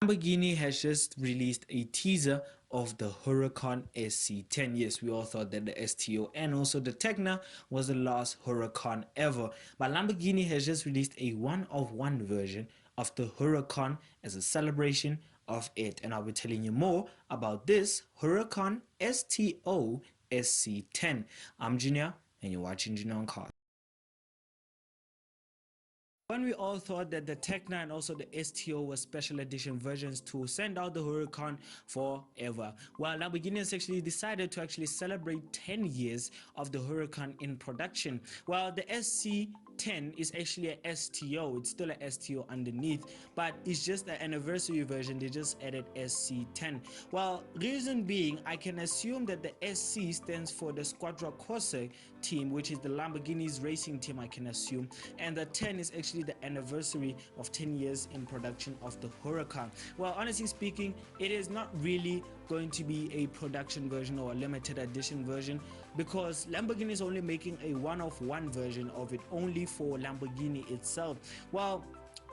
Lamborghini has just released a teaser of the Hurcan SC10. Yes, we all thought that the STO and also the Tecna was the last Hurcan ever, but Lamborghini has just released a one-of-one version of the Hurcan as a celebration of it, and I'll be telling you more about this Hurcan STO SC10. I'm Junior, and you're watching Junior on Cars. When we all thought that the Tecna and also the STO were special edition versions to send out the Hurcan forever, well, Lamborghini has actually decided to actually celebrate 10 years of the Hurcan in production. Well, the SC10 is actually a STO. It's still a STO underneath, but it's just the anniversary version. They just added SC10. Well, reason being, I can assume that the SC stands for the Squadra Corse team, which is the Lamborghini's racing team, I can assume, and the 10 is actually the anniversary of 10 years in production of the Hurcan. Well, honestly speaking, it is not really going to be a production version or a limited edition version, because Lamborghini is only making a one-of-one version of it only for Lamborghini itself. Well,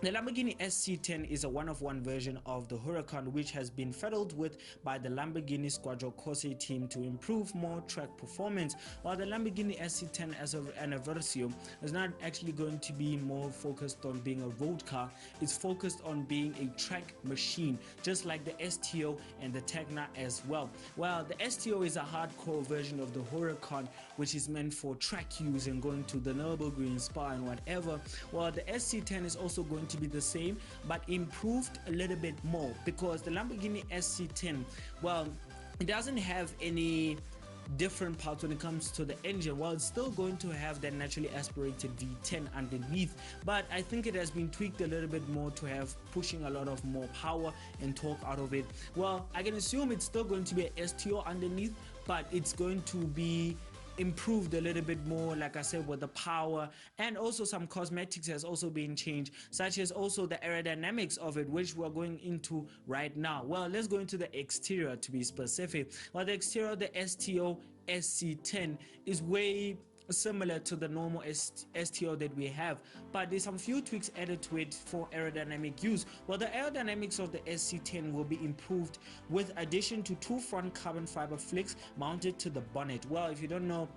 the Lamborghini SC10 is a one-of-one version of the Hurcan, which has been fiddled with by the Lamborghini Squadra Corse team to improve more track performance, while the Lamborghini SC10 as an anniversary is not actually going to be more focused on being a road car. It's focused on being a track machine, just like the STO and the Tecna as well. Well, the STO is a hardcore version of the Hurcan, which is meant for track use and going to the Nürburgring, Spa and whatever. While the SC10 is also going to be the same but improved a little bit more, because the Lamborghini SC10, well, it doesn't have any different parts when it comes to the engine. Well, it's still going to have that naturally aspirated V10 underneath, but I think it has been tweaked a little bit more to have pushing a lot of more power and torque out of it. Well, I can assume it's still going to be a STO underneath, but it's going to be improved a little bit more, like I said, with the power, and also some cosmetics has also been changed, such as also the aerodynamics of it, which we're going into right now. Well, let's go into the exterior to be specific. Well, the exterior of the STO SC10 is way similar to the normal STO that we have, but there's some few tweaks added to it for aerodynamic use. Well, the aerodynamics of the SC10 will be improved with addition to two front carbon fiber flicks mounted to the bonnet. Well, if you don't know,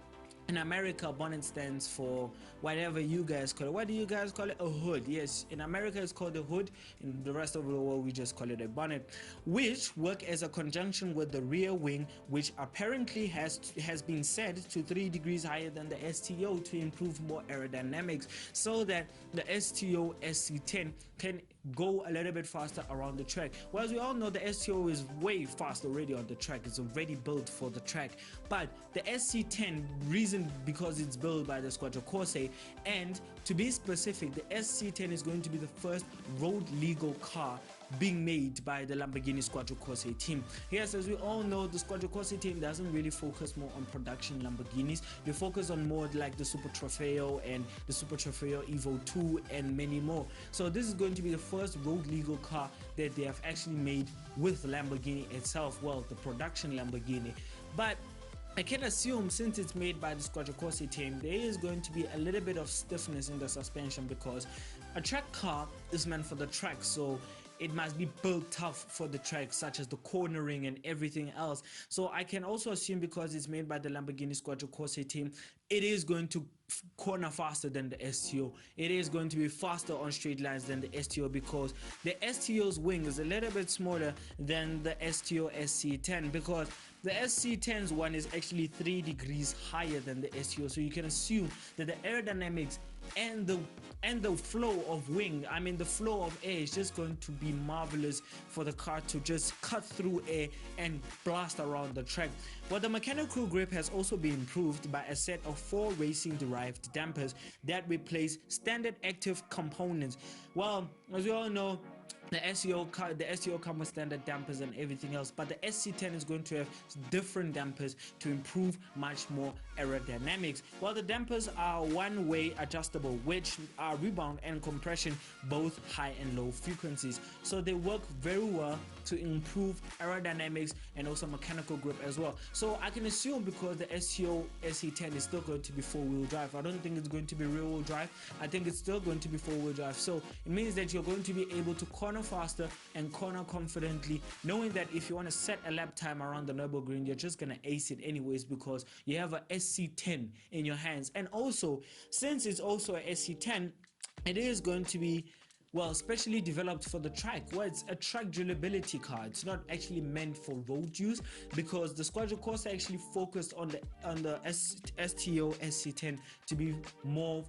in America, bonnet stands for whatever you guys call it. What do you guys call it? A hood. Yes, in America it's called a hood. In the rest of the world we just call it a bonnet, which work as a conjunction with the rear wing, which apparently has been set to 3 degrees higher than the STO to improve more aerodynamics, so that the STO SC10 can go a little bit faster around the track. Well, as we all know, the STO is way fast already on the track. It's already built for the track, but the SC10, reason because it's built by the Squadra Corse, and to be specific, the SC10 is going to be the first road legal car being made by the Lamborghini Squadra Corse team. Yes, as we all know, the Squadra Corse team doesn't really focus more on production Lamborghinis. They focus on more like the Super Trefeo and the Super Trefeo Evo 2 and many more. So this is going to be the first road legal car that they have actually made with Lamborghini itself, well, the production Lamborghini. But I can assume, since it's made by the Squadra Corse team, there is going to be a little bit of stiffness in the suspension, because a track car is meant for the track, so it must be built tough for the track, such as the cornering and everything else. So I can also assume, because it's made by the Lamborghini Squadra Corse team, it is going to corner faster than the STO. It is going to be faster on straight lines than the STO, because the STO's wing is a little bit smaller than the STO SC10, because the SC10's one is actually 3 degrees higher than the STO. So you can assume that the aerodynamics and the flow of wing, I mean the flow of air, is just going to be marvelous for the car to just cut through air and blast around the track. Well, the mechanical grip has also been improved by a set of 4 racing derived dampers that replace standard active components. Well, as we all know, the STO comes with standard dampers and everything else, but the SC10 is going to have different dampers to improve much more aerodynamics. While the dampers are one-way adjustable, which are rebound and compression, both high and low frequencies, so they work very well to improve aerodynamics and also mechanical grip as well. So I can assume, because the STO SC10 is still going to be 4-wheel drive, I don't think it's going to be rear-wheel drive. I think it's still going to be 4-wheel drive, so it means that you're going to be able to corner corner faster and corner confidently, knowing that if you want to set a lap time around the Nürburgring, you're just going to ace it anyways because you have a SC10 in your hands. And also, since it's also a SC10, it is going to be, well, specially developed for the track. Well, it's a track durability car. It's not actually meant for road use, because the Squadra Corse actually focused on the STO SC10 to be more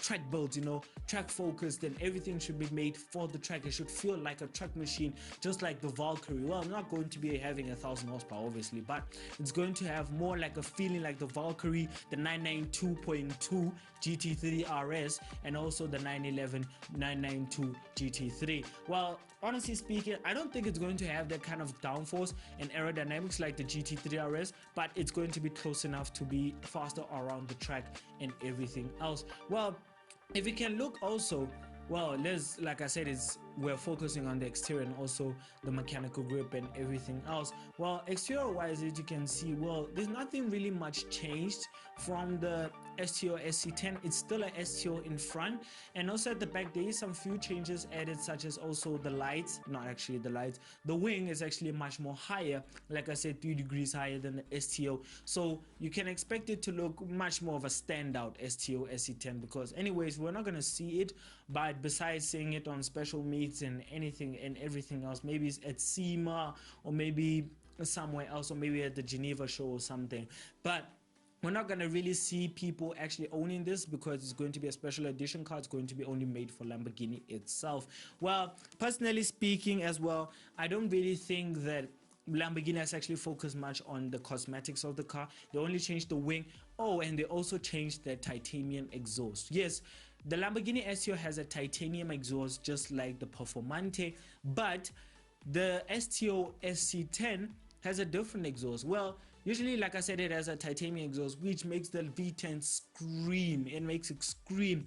track built, you know, track focused, and everything should be made for the track. It should feel like a track machine, just like the Valkyrie. Well, I'm not going to be having 1,000 horsepower obviously, but it's going to have more like a feeling like the Valkyrie, the 992.2 GT3 RS, and also the 911 992 GT3. Well, honestly speaking, I don't think it's going to have that kind of downforce and aerodynamics like the GT3 RS, but it's going to be close enough to be faster around the track and everything else. Well, if you can look also, well, like I said, we're focusing on the exterior and also the mechanical grip and everything else. Well, exterior wise, as you can see, well, there's nothing really much changed from the STO SC10. It's still a STO in front, and also at the back there is some few changes added, such as also the lights, not actually the lights, the wing is actually much more higher, like I said, 3 degrees higher than the STO, so you can expect it to look much more of a standout STO SC10, because anyways, we're not going to see it, but besides seeing it on special meets and anything and everything else, maybe it's at SEMA or maybe somewhere else, or maybe at the Geneva show or something, but we're not going to really see people actually owning this because it's going to be a special edition car. It's going to be only made for Lamborghini itself. Well, personally speaking as well, I don't really think that Lamborghini has actually focused much on the cosmetics of the car. They only changed the wing. Oh, and they also changed the titanium exhaust. Yes, the Lamborghini STO has a titanium exhaust just like the Performante, but the STO SC10 has a different exhaust. Well, usually, like I said, it has a titanium exhaust, which makes the V10 scream. It makes it scream.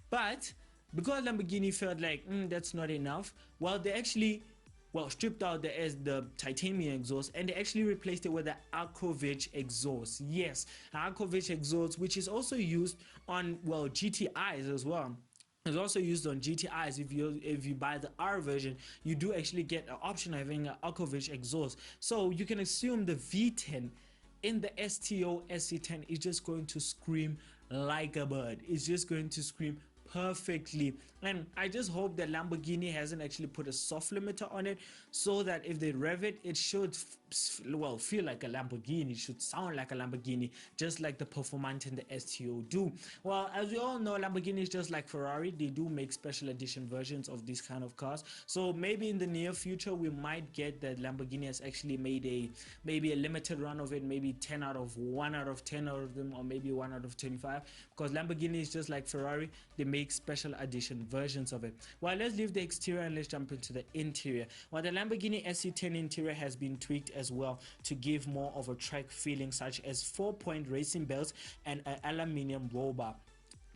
But because Lamborghini felt like that's not enough, well, they actually, well, stripped out the titanium exhaust, and they actually replaced it with the Arkovich exhaust. Yes, Arkovich exhaust, which is also used on, well, GTIs as well. It's also used on GTIs. If you buy the R version, you do actually get an option of having an Arkovich exhaust. So you can assume the V10 in the STO SC10 is just going to scream like a bird. It's just going to scream perfectly, and I just hope that Lamborghini hasn't actually put a soft limiter on it, so that if they rev it, it should well feel like a Lamborghini, it should sound like a Lamborghini, just like the Performante and the STO do. Well, as we all know, Lamborghini is just like Ferrari. They do make special edition versions of these kind of cars, so maybe in the near future we might get that Lamborghini has actually made maybe a limited run of it, maybe 10 out of 1 out of 10 out of them, or maybe 1 out of 25, because Lamborghini is just like Ferrari. They make special edition versions of it. Well, let's leave the exterior and let's jump into the interior. Well, the Lamborghini SC10 interior has been tweaked as well to give more of a track feeling, such as 4-point racing belts and an aluminium roll bar.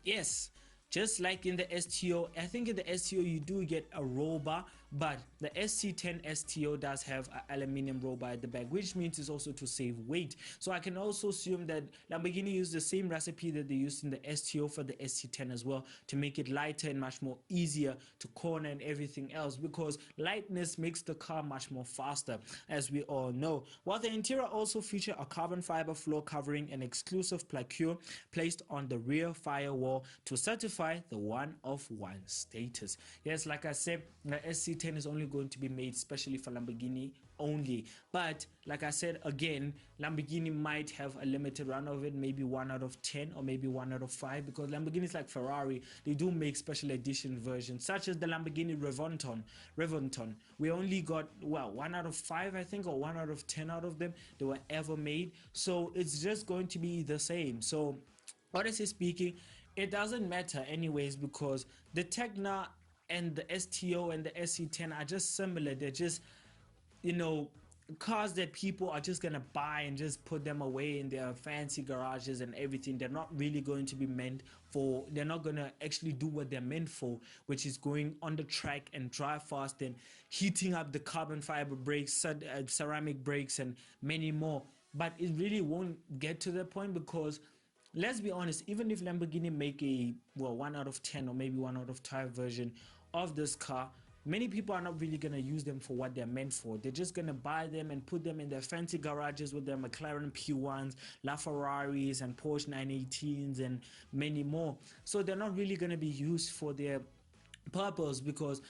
Yes, just like in the STO, I think in the STO you do get a roll bar, but the SC10 STO does have an aluminium roll bar at the back, which means it's also to save weight. So I can also assume that Lamborghini used the same recipe that they used in the STO for the SC10 as well, to make it lighter and much more easier to corner and everything else, because lightness makes the car much more faster, as we all know. While the interior also features a carbon fiber floor covering and exclusive placure placed on the rear firewall to certify the one-of-one status. Yes, like I said, the SC10 is only going to be made specially for Lamborghini only, but like I said again, Lamborghini might have a limited run of it, maybe 1 out of 10 or maybe 1 out of 5, because Lamborghini is like Ferrari. They do make special edition versions, such as the Lamborghini Reventon. We only got, well, 1 out of 5 I think, or 1 out of 10 out of them that were ever made, so it's just going to be the same. So honestly speaking, it doesn't matter anyways, because the Tecna and the STO and the SC10 are just similar. They're just, you know, cars that people are just gonna buy and just put them away in their fancy garages and everything. They're not really going to be meant for, they're not gonna actually do what they're meant for, which is going on the track and drive fast and heating up the carbon fiber brakes, ceramic brakes, and many more. But it really won't get to that point, because let's be honest, even if Lamborghini make a, well, 1 out of 10 or maybe 1 out of 5 version of this car, many people are not really going to use them for what they're meant for. They're just going to buy them and put them in their fancy garages with their McLaren P1s, LaFerraris and Porsche 918s and many more. So they're not really going to be used for their purpose, because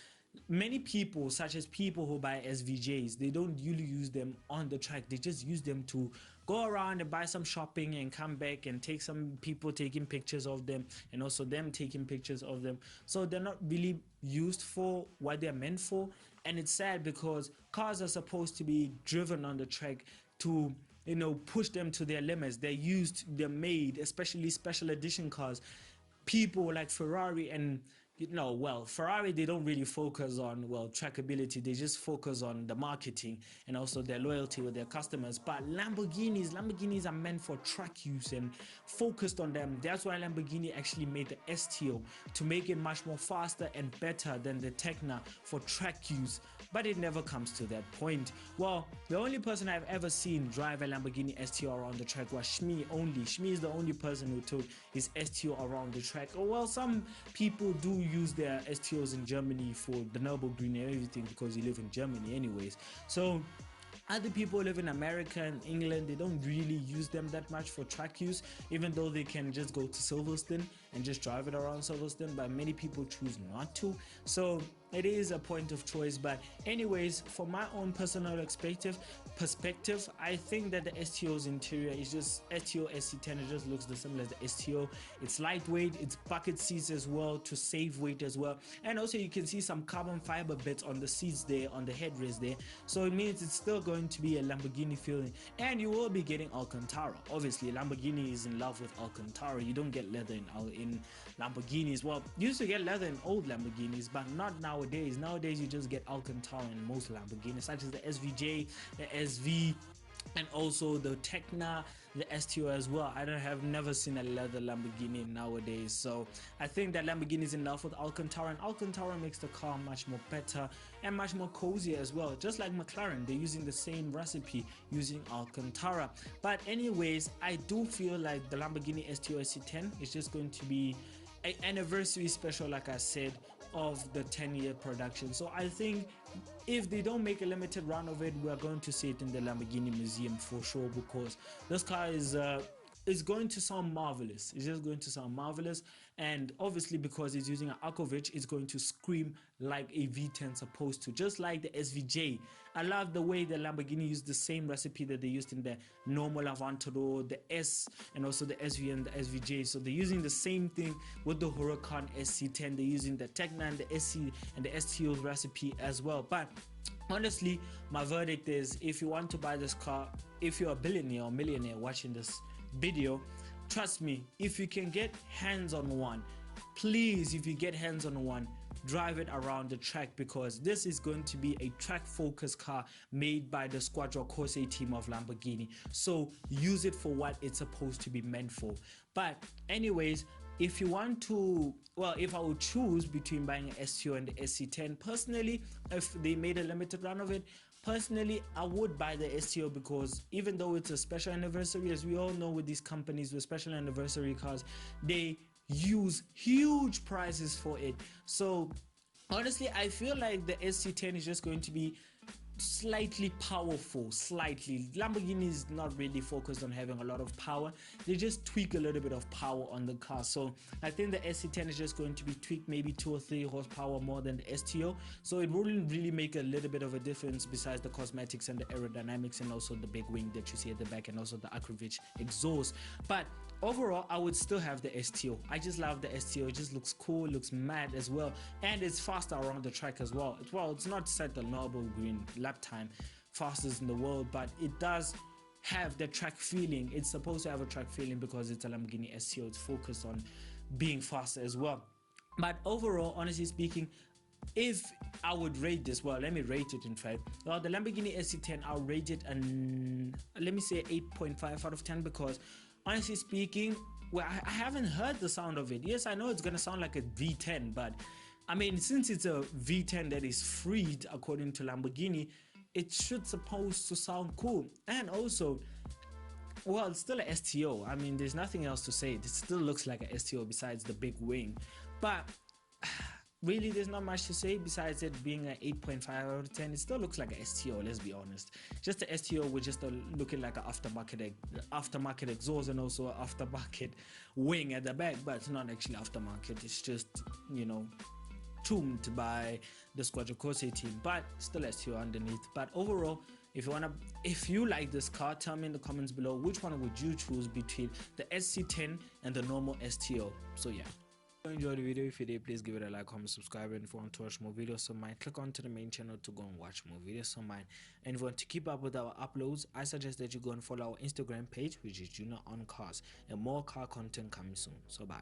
many people, such as people who buy SVJs, they don't really use them on the track. They just use them to go around and buy some shopping and come back and take some people taking pictures of them, and also them taking pictures of them. So they're not really used for what they're meant for. And it's sad, because cars are supposed to be driven on the track to, you know, push them to their limits. They're used, they're made, especially special edition cars. People like Ferrari and, you know, well, Ferrari, they don't really focus on, well, trackability. They just focus on the marketing and also their loyalty with their customers. But Lamborghinis are meant for track use and focused on them. That's why Lamborghini actually made the STO, to make it much more faster and better than the Tecna for track use. But it never comes to that point. Well, the only person I've ever seen drive a Lamborghini STO around the track was Shmi only. Shmi is the only person who took his STO around the track. Oh, well, some people do use their STOs in Germany for the Nürburgring and everything, because you live in Germany anyways. So other people live in America and England, they don't really use them that much for track use, even though they can just go to Silverstone and just drive it around Silverstone, but many people choose not to. So it is a point of choice. But anyways, for my own personal perspective, I think that the STO's interior is just STO SC10. It just looks the same as the STO. It's lightweight, it's bucket seats as well to save weight as well, and also you can see some carbon fiber bits on the seats there, on the headrest there. So it means it's still going to be a Lamborghini feeling, and you will be getting Alcantara. Obviously, Lamborghini is in love with Alcantara. You don't get leather in Lamborghinis. Well, you used to get leather in old Lamborghinis, but not nowadays. Nowadays, you just get Alcantara in most Lamborghinis, such as the SVJ, the SV, and also the Tecna, the STO as well. I have never seen a leather Lamborghini nowadays. So I think that Lamborghini is in love with Alcantara, and Alcantara makes the car much more better and much more cozy as well. Just like McLaren, they're using the same recipe, using Alcantara. But anyways, I do feel like the Lamborghini STO SC10 is just going to be an anniversary special, like I said, of the 10-year production. So I think if they don't make a limited run of it, we're going to see it in the Lamborghini Museum for sure, because this car is going to sound marvelous. It's just going to sound marvelous, and obviously because it's using an Akovich, it's going to scream like a V10 supposed to, just like the SVJ. I love the way the Lamborghini used the same recipe that they used in the normal Aventador, the S, and also the SV and the SVJ. So they're using the same thing with the Hurcan SC10. They're using the Tecna and the SC and the STO recipe as well. But honestly, my verdict is, if you want to buy this car, if you're a billionaire or millionaire watching this video, trust me, if you can get hands on one, please, if you get hands on one, drive it around the track, because this is going to be a track focused car made by the Squadra Corse team of Lamborghini. So use it for what it's supposed to be meant for. But anyways, if you want to, well, if I would choose between buying an STO and the SC10, personally, if they made a limited run of it, personally, I would buy the STO, because even though it's a special anniversary, as we all know with these companies with special anniversary cars, they use huge prices for it. So honestly, I feel like the SC10 is just going to be slightly powerful. Lamborghini is not really focused on having a lot of power. They just tweak a little bit of power on the car. So I think the SC10 is just going to be tweaked maybe 2 or 3 horsepower more than the STO. So it wouldn't really make a little bit of a difference besides the cosmetics and the aerodynamics and also the big wing that you see at the back and also the Akovich exhaust. But overall, I would still have the STO. I just love the STO. It just looks cool, looks mad as well, and it's faster around the track as well. It's not set the Nürburgring lap time fastest in the world, but it does have the track feeling. It's supposed to have a track feeling because it's a Lamborghini STO. It's focused on being faster as well. But overall, honestly speaking, if I would rate this, well, let me rate it in fact. Well, the Lamborghini SC10, I'll rate it and let me say 8.5 out of 10, because honestly speaking, well, I haven't heard the sound of it. Yes, I know it's gonna sound like a V10, but I mean, since it's a V10 that is freed according to Lamborghini, it should supposed to sound cool. And also, well, it's still a STO. I mean, there's nothing else to say. It still looks like a STO besides the big wing. But really there's not much to say besides it being an 8.5 out of 10. It still looks like a STO, let's be honest. Just the STO with just looking like an aftermarket exhaust and also an aftermarket wing at the back, but it's not actually aftermarket. It's just, you know, tuned by the Squadra Corse team, but still STO underneath. But overall, if you like this car, tell me in the comments below which one would you choose between the SC10 and the normal STO. So yeah. If you enjoyed the video, if you did, please give it a like, comment, subscribe, and if you want to watch more videos of mine, click onto the main channel to go and watch more videos of mine. And if you want to keep up with our uploads, I suggest that you go and follow our Instagram page, which is Junior on Cars, and more car content coming soon. So bye.